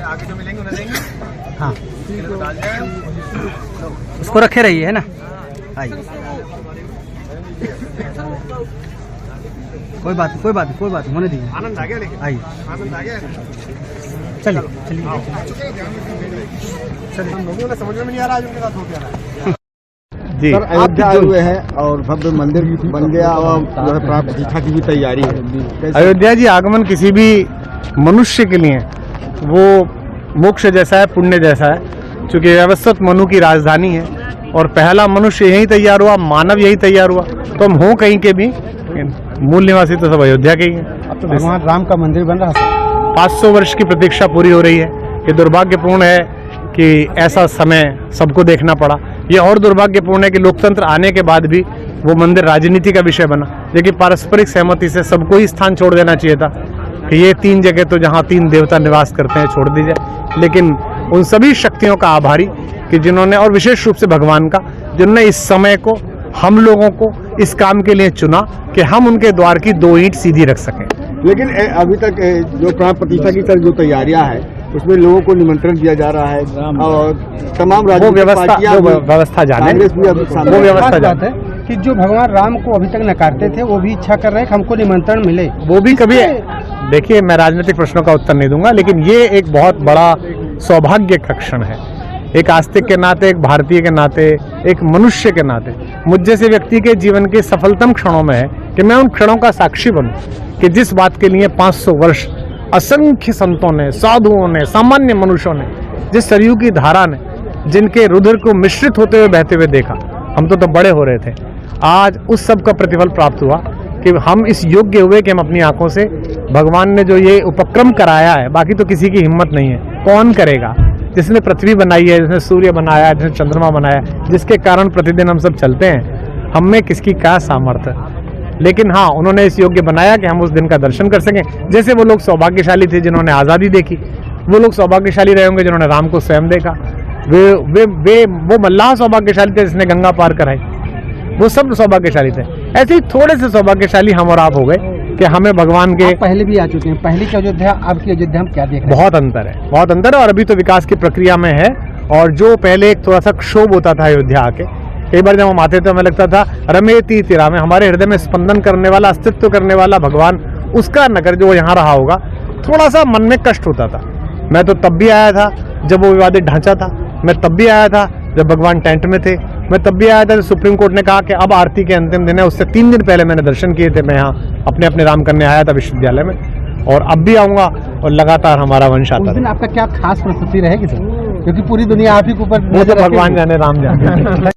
आगे जो मिलेंगे उन्हें देंगे। हाँ, डाल जाए उसको रखे रहिए, है ना। आइए, कोई बात नहीं, होने दीजिए। आनंद आ गया, लेकिन आइए, आनंद आ गया। चलिए। हम लोगों ने समझ में नहीं आ रहा, आज उनके साथ हो गया जी। सर, अयोध्या आए हुए हैं और भव्य मंदिर भी बन गया और जो है प्राण प्रतिष्ठा की भी तैयारी है। अयोध्या जी आगमन किसी भी मनुष्य के लिए वो मोक्ष जैसा है, पुण्य जैसा है, क्योंकि व्यवस्थित मनु की राजधानी है और पहला मनुष्य यहीं तैयार हुआ, मानव यहीं तैयार हुआ, तो हम हों कहीं के भी, मूल निवासी तो सब अयोध्या के ही हैं। अब तो भगवान राम का मंदिर बन रहा है। 500 वर्ष की प्रतीक्षा पूरी हो रही है। ये दुर्भाग्यपूर्ण है कि ऐसा समय सबको देखना पड़ा। ये और दुर्भाग्यपूर्ण है कि लोकतंत्र आने के बाद भी वो मंदिर राजनीति का विषय बना, लेकिन पारस्परिक सहमति से सबको ही स्थान छोड़ देना चाहिए था कि ये 3 जगह तो जहाँ 3 देवता निवास करते हैं छोड़ दी जाए। लेकिन उन सभी शक्तियों का आभारी कि जिन्होंने, और विशेष रूप से भगवान का, जिन्होंने इस समय को, हम लोगों को इस काम के लिए चुना कि हम उनके द्वार की 2 ईंट सीधी रख सकें। लेकिन अभी तक जो प्राण प्रतिष्ठा की तरह जो तैयारियां हैं उसमें लोगों को निमंत्रण दिया जा रहा है और तमाम वो व्यवस्था जाने है कि जो भगवान राम को अभी तक नकारते थे वो भी इच्छा कर रहे हैं कि हमको निमंत्रण मिले। वो भी कभी, देखिए मैं राजनीतिक प्रश्नों का उत्तर नहीं दूंगा, लेकिन ये एक बहुत बड़ा सौभाग्य का क्षण है। एक आस्तिक के नाते, एक भारतीय के नाते, एक मनुष्य के नाते मुझ जैसे व्यक्ति के जीवन के सफलतम क्षणों में है कि मैं उन क्षणों का साक्षी बनूं कि जिस बात के लिए 500 वर्ष असंख्य संतों ने, साधुओं ने, सामान्य मनुष्यों ने, जिस सरयू की धारा ने, जिनके रुधिर को मिश्रित होते हुए बहते हुए देखा, हम तो बड़े हो रहे थे। आज उस सब का प्रतिफल प्राप्त हुआ कि हम इस योग्य हुए कि हम अपनी आंखों से भगवान ने जो ये उपक्रम कराया है, बाकी तो किसी की हिम्मत नहीं है, कौन करेगा? जिसने पृथ्वी बनाई है, जिसने सूर्य बनाया है, जिसने चंद्रमा बनाया है, जिसके कारण प्रतिदिन हम सब चलते हैं, हम में किसकी क्या सामर्थ्य। लेकिन हाँ, उन्होंने इस योग्य बनाया कि हम उस दिन का दर्शन कर सकें। जैसे वो लोग सौभाग्यशाली थे जिन्होंने आज़ादी देखी, वो लोग सौभाग्यशाली रहे होंगे जिन्होंने राम को स्वयं देखा। वो मल्लाह सौभाग्यशाली थे जिसने गंगा पार कराई, वो सब सौभाग्यशाली थे। ऐसे ही थोड़े से सौभाग्यशाली हम और आप हो गए कि हमें भगवान के, पहले भी आ चुके हैं, पहले की अयोध्या अब की अयोध्या हम क्या देख रहे हैं? बहुत अंतर है, बहुत अंतर है, और अभी तो विकास की प्रक्रिया में है। और जो पहले एक थोड़ा सा क्षोभ होता था अयोध्या आके, कई बार जब हम आते थे हमें लगता था रमेती तिरा में, हमारे हृदय में स्पंदन करने वाला, अस्तित्व करने वाला भगवान, उसका नगर जो यहाँ रहा होगा, थोड़ा सा मन में कष्ट होता था। मैं तो तब भी आया था जब वो विवादित ढांचा था, मैं तब भी आया था जब भगवान टेंट में थे, मैं तब भी आया था जब सुप्रीम कोर्ट ने कहा कि अब आरती के अंतिम दिन है। उससे 3 दिन पहले मैंने दर्शन किए थे, मैं यहाँ अपने राम करने आया था विश्वविद्यालय में, और अब भी आऊँगा और लगातार हमारा वंश आता है। आपका क्या खास प्रस्तुति रहेगी सर, क्योंकि पूरी दुनिया आप ही के ऊपर, वो तो भगवान जाने, राम जाने।